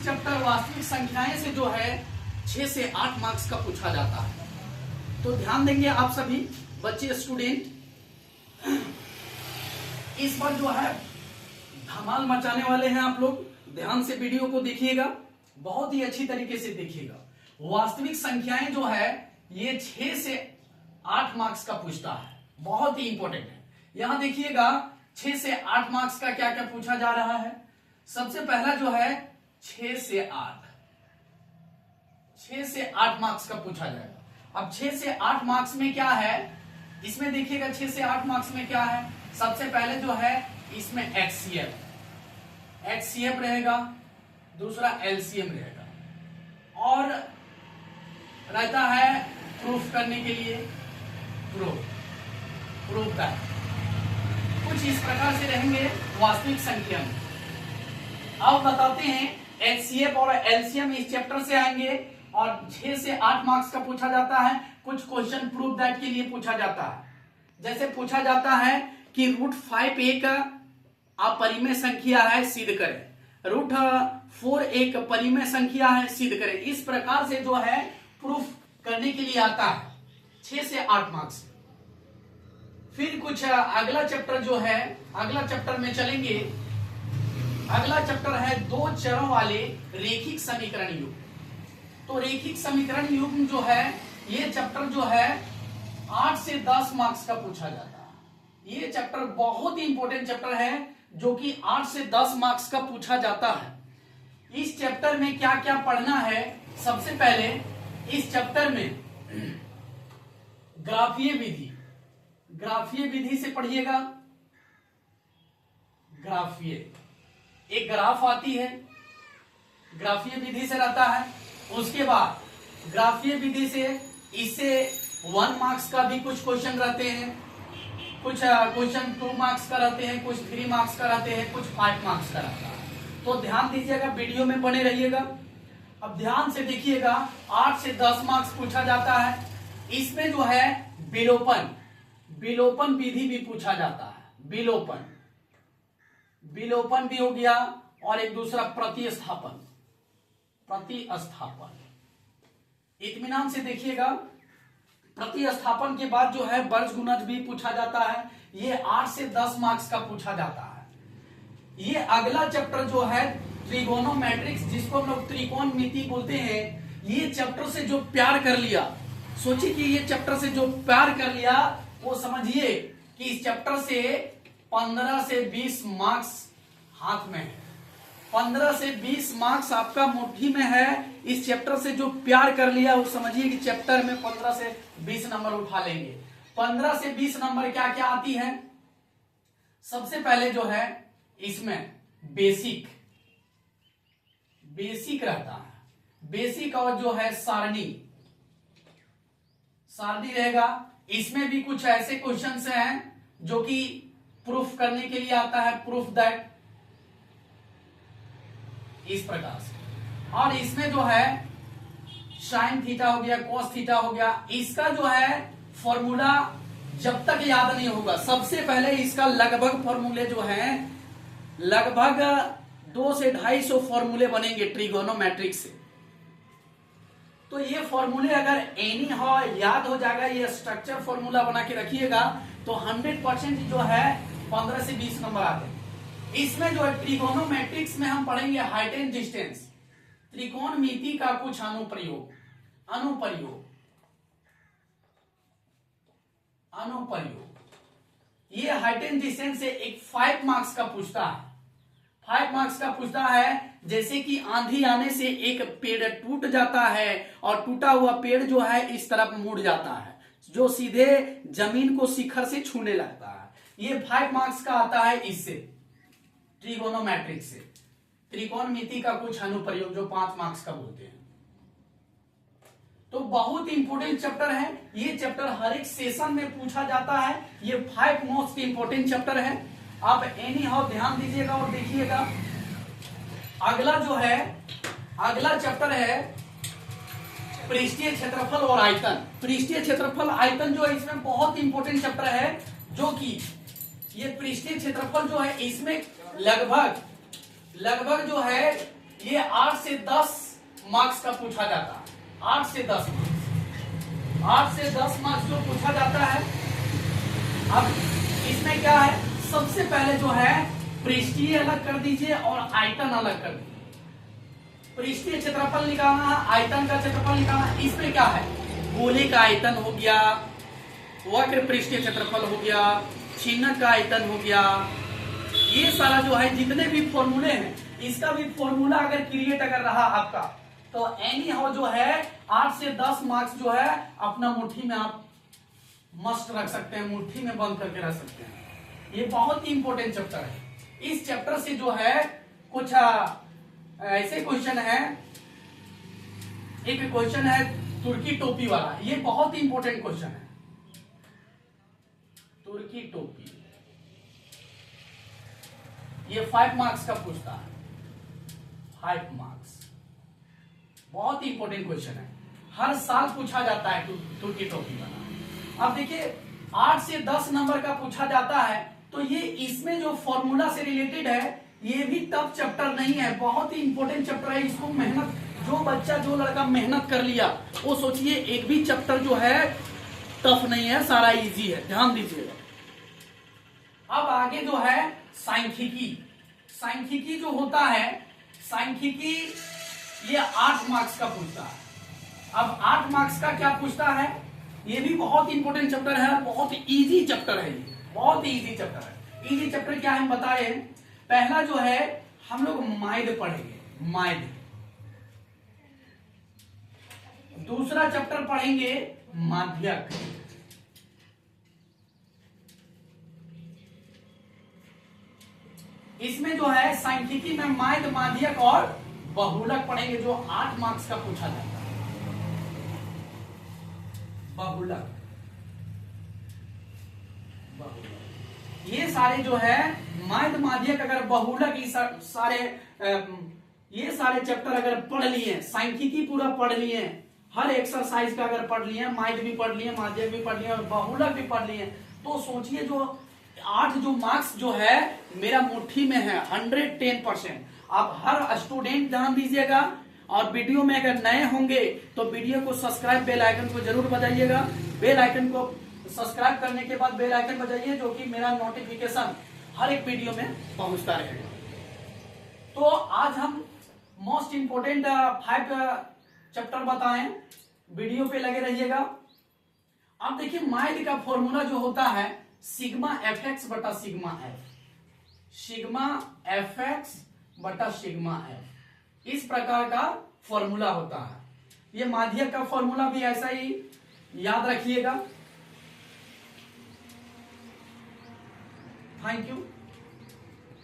Chapter वास्तविक संख्याएं से जो है 6 से 8 मार्क्स का पूछा जाता है। तो ध्यान देंगे आप सभी बच्चे स्टूडेंट, इस बार जो है धमाल मचाने वाले हैं आप लोग। ध्यान से वीडियो को देखिएगा, बहुत ही अच्छी तरीके से देखिएगा। वास्तविक संख्याएं जो है ये 6 से 8 मार्क्स का पूछता है, बहुत ही इंपॉर्टेंट है। यहां देखिएगा 6 से 8 मार्क्स का क्या क्या पूछा जा रहा है। सबसे पहला जो है 6 से 8 मार्क्स का पूछा जाएगा। अब 6 से 8 मार्क्स में क्या है, इसमें देखिएगा 6 से 8 मार्क्स में क्या है। सबसे पहले जो है इसमें HCF रहेगा, दूसरा LCM रहेगा और रहता है प्रूफ करने के लिए प्रूफ का कुछ इस प्रकार से रहेंगे वास्तविक संख्या में। अब बताते हैं HCF और LCM इस चैप्टर से आएंगे और 6 से 8 मार्क्स का पूछा जाता है। कुछ क्वेश्चन प्रूफ दैट के लिए पूछा जाता है। जैसे पूछा जाता है कि √5 एक अपरिमेय संख्या है, सिद्ध करें। √4 एक परिमेय संख्या है, सिद्ध करें। इस प्रकार से जो है प्रूफ करने के लिए आता है 6 से 8 मार्क्स। फिर कुछ अगला चैप्टर जो है, अगला चैप्टर में चलेंगे। अगला चैप्टर है 2 चरों वाले रेखिक समीकरण युग्म। तो रेखिक समीकरण युग्म जो है ये चैप्टर जो है 8 से 10 मार्क्स का पूछा जाता है। ये चैप्टर बहुत ही इंपॉर्टेंट चैप्टर है जो कि 8 से 10 मार्क्स का पूछा जाता है। इस चैप्टर में क्या क्या पढ़ना है, सबसे पहले इस चैप्टर में ग्राफीय विधि से पढ़िएगा। एक ग्राफ आती है, ग्राफीय विधि से रहता है। उसके बाद ग्राफीय विधि से इससे 1 मार्क्स का भी कुछ क्वेश्चन रहते हैं, कुछ क्वेश्चन 2 मार्क्स का रहते हैं, कुछ 3 मार्क्स का रहते हैं, कुछ 5 मार्क्स का रहता है। तो ध्यान दीजिएगा, वीडियो में बने रहिएगा। अब ध्यान से देखिएगा 8 से 10 मार्क्स पूछा जाता है। इसमें जो है विलोपन विधि भी पूछा जाता है। विलोपन भी हो गया और एक दूसरा प्रतिस्थापन। इत्मीनान से देखिएगा। प्रतिस्थापन के बाद जो है वर्गगुणज भी पूछा जाता है। ये 8 से 10 मार्क्स का पूछा जाता है। ये अगला चैप्टर जो है ट्रिगोनोमेट्रिक्स, जिसको हम लोग त्रिकोणमिति बोलते हैं, ये चैप्टर से जो प्यार कर लिया, सोचिए कि ये चैप्टर से जो प्यार कर लिया वो समझिए कि इस चैप्टर से 15 से 20 मार्क्स हाथ में है। 15 से 20 मार्क्स आपका मुट्ठी में है। इस चैप्टर से जो प्यार कर लिया वो समझिए कि चैप्टर में 15 से 20 नंबर उठा लेंगे। 15 से 20 नंबर क्या क्या आती है। सबसे पहले जो है इसमें बेसिक रहता है। बेसिक और जो है सारणी रहेगा। इसमें भी कुछ ऐसे क्वेश्चंस हैं जो कि प्रूफ करने के लिए आता है, प्रूफ दैट, इस प्रकार से। और इसमें जो है साइन थीटा हो गया, कॉस थीटा हो गया, इसका जो है फॉर्मूला जब तक याद नहीं होगा, सबसे पहले इसका लगभग फॉर्मूले जो है लगभग 200 से 250 फॉर्मूले बनेंगे ट्रिगोनोमेट्रिक से। तो ये फॉर्मूले अगर एनी हो याद हो जाएगा, ये स्ट्रक्चर फॉर्मूला बना के रखिएगा तो 100% जो है 15 से 20 नंबर आते हैं। इसमें जो है ट्रिगोनोमेट्रिक्स में हम पढ़ेंगे हाइट एंड डिस्टेंस, त्रिकोणमिति का कुछ अनुप्रयोग। ये हाइट एंड डिस्टेंस से एक 5 मार्क्स का पूछता है। 5 मार्क्स का पूछता है। जैसे कि आंधी आने से एक पेड़ टूट जाता है और टूटा हुआ पेड़ जो है इस तरफ मुड़ जाता है, जो सीधे जमीन को शिखर से छूने लगता है। ये 5 मार्क्स का आता है इससे, ट्रिगोनोमेट्रिक से। त्रिकोणमिति का कुछ अनुप्रयोग जो 5 मार्क्स का बोलते हैं। तो बहुत इंपॉर्टेंट चैप्टर है ये। चैप्टर हर एक सेशन में पूछा जाता है। ये 5 मोस्ट इंपॉर्टेंट चैप्टर है। आप एनी हाउ ध्यान दीजिएगा और देखिएगा। अगला चैप्टर है पृष्ठीय क्षेत्रफल और आयतन। पृष्ठीय क्षेत्रफल आयतन जो है इसमें बहुत इंपॉर्टेंट चैप्टर है, जो कि ये पृष्ठीय क्षेत्रफल जो है इसमें लगभग जो है ये 8 से 10 मार्क्स का पूछा जाता है। 8 से 10 मार्क्स, 8 से 10 मार्क्स जो पूछा जाता है। अब इसमें क्या है, सबसे पहले जो है पृष्ठीय अलग कर दीजिए और आयतन अलग कर दीजिए। पृष्ठीय क्षेत्रफल निकालना है, आयतन का क्षेत्रफल निकालना है। इसमें क्या है, गोले का आयतन हो गया, वक्र पृष्ठीय क्षेत्रफल हो गया, छिन्नक का आयतन हो गया, ये सारा जो है जितने भी फॉर्मूले हैं, इसका भी फॉर्मूला अगर क्रिएट अगर रहा आपका, तो एनी हाउ जो है 8 से 10 मार्क्स जो है अपना मुट्ठी में आप मस्ट रख सकते हैं, मुट्ठी में बंद करके रख सकते हैं। ये बहुत ही इंपॉर्टेंट चैप्टर है। इस चैप्टर से जो है कुछ ऐसे क्वेश्चन है, एक क्वेश्चन है तुर्की टोपी वाला, ये बहुत ही इंपॉर्टेंट क्वेश्चन है। तुर्की टोपी, ये 5 मार्क्स का पूछता है, 5 मार्क्स, बहुत ही इंपॉर्टेंट क्वेश्चन है, हर साल पूछा जाता है तुर्की टोपी वाला। अब देखिए 8 से 10 नंबर का पूछा जाता है, तो ये इसमें जो फॉर्मूला से रिलेटेड है, ये भी टफ चैप्टर नहीं है, बहुत ही इंपॉर्टेंट चैप्टर है। इसको मेहनत, जो बच्चा जो लड़का मेहनत कर लिया, वो सोचिए एक भी चैप्टर जो है टफ नहीं है, सारा इजी है, ध्यान दीजिएगा। अब आगे जो है सांख्यिकी, सांख्यिकी जो होता है, सांख्यिकी ये 8 मार्क्स का पूछता है। अब 8 मार्क्स का क्या पूछता है, ये भी बहुत इंपॉर्टेंट चैप्टर है, बहुत इजी चैप्टर है, ये बहुत इजी चैप्टर है। इजी चैप्टर क्या है हम बता रहे हैं। पहला जो है हम लोग माइद पढ़ेंगे, माइद। दूसरा चैप्टर पढ़ेंगे माध्यक। इसमें जो है सांख्यिकी में माइद, माध्यक और बहुलक पढ़ेंगे, जो 8 मार्क्स का पूछा जाता है। बहुलक, ये सारे जो है माइद, माध्यक, अगर बहुलक, ये सारे चैप्टर अगर पढ़ लिए, सांख्यिकी पूरा पढ़ लिए, हर एक्सरसाइज का अगर पढ़ लिए, माइद भी पढ़ लिए, माध्यक भी पढ़ लिए और बहुलक भी पढ़ लिए, तो सोचिए जो 8 जो मार्क्स जो है मेरा मुट्ठी में है, 110%। आप हर स्टूडेंट ध्यान दीजिएगा, और वीडियो में अगर नए होंगे तो वीडियो को सब्सक्राइब, बेल आइकन को जरूर बजाइएगा। बेल आइकन को सब्सक्राइब करने के बाद बेल आइकन बजाइए, जो कि मेरा नोटिफिकेशन हर एक वीडियो में पहुंचता रहेगा। तो आज हम मोस्ट इंपोर्टेंट 5 चैप्टर बताएं, वीडियो पे लगे रहिएगा। अब देखिए माइद का फॉर्मूला जो होता है सिग्मा fx बटा सिग्मा f, सिग्मा fx बटा सिग्मा f, इस प्रकार का फॉर्मूला होता है। ये माध्यक का फॉर्मूला भी ऐसा ही याद रखिएगा। Thank you.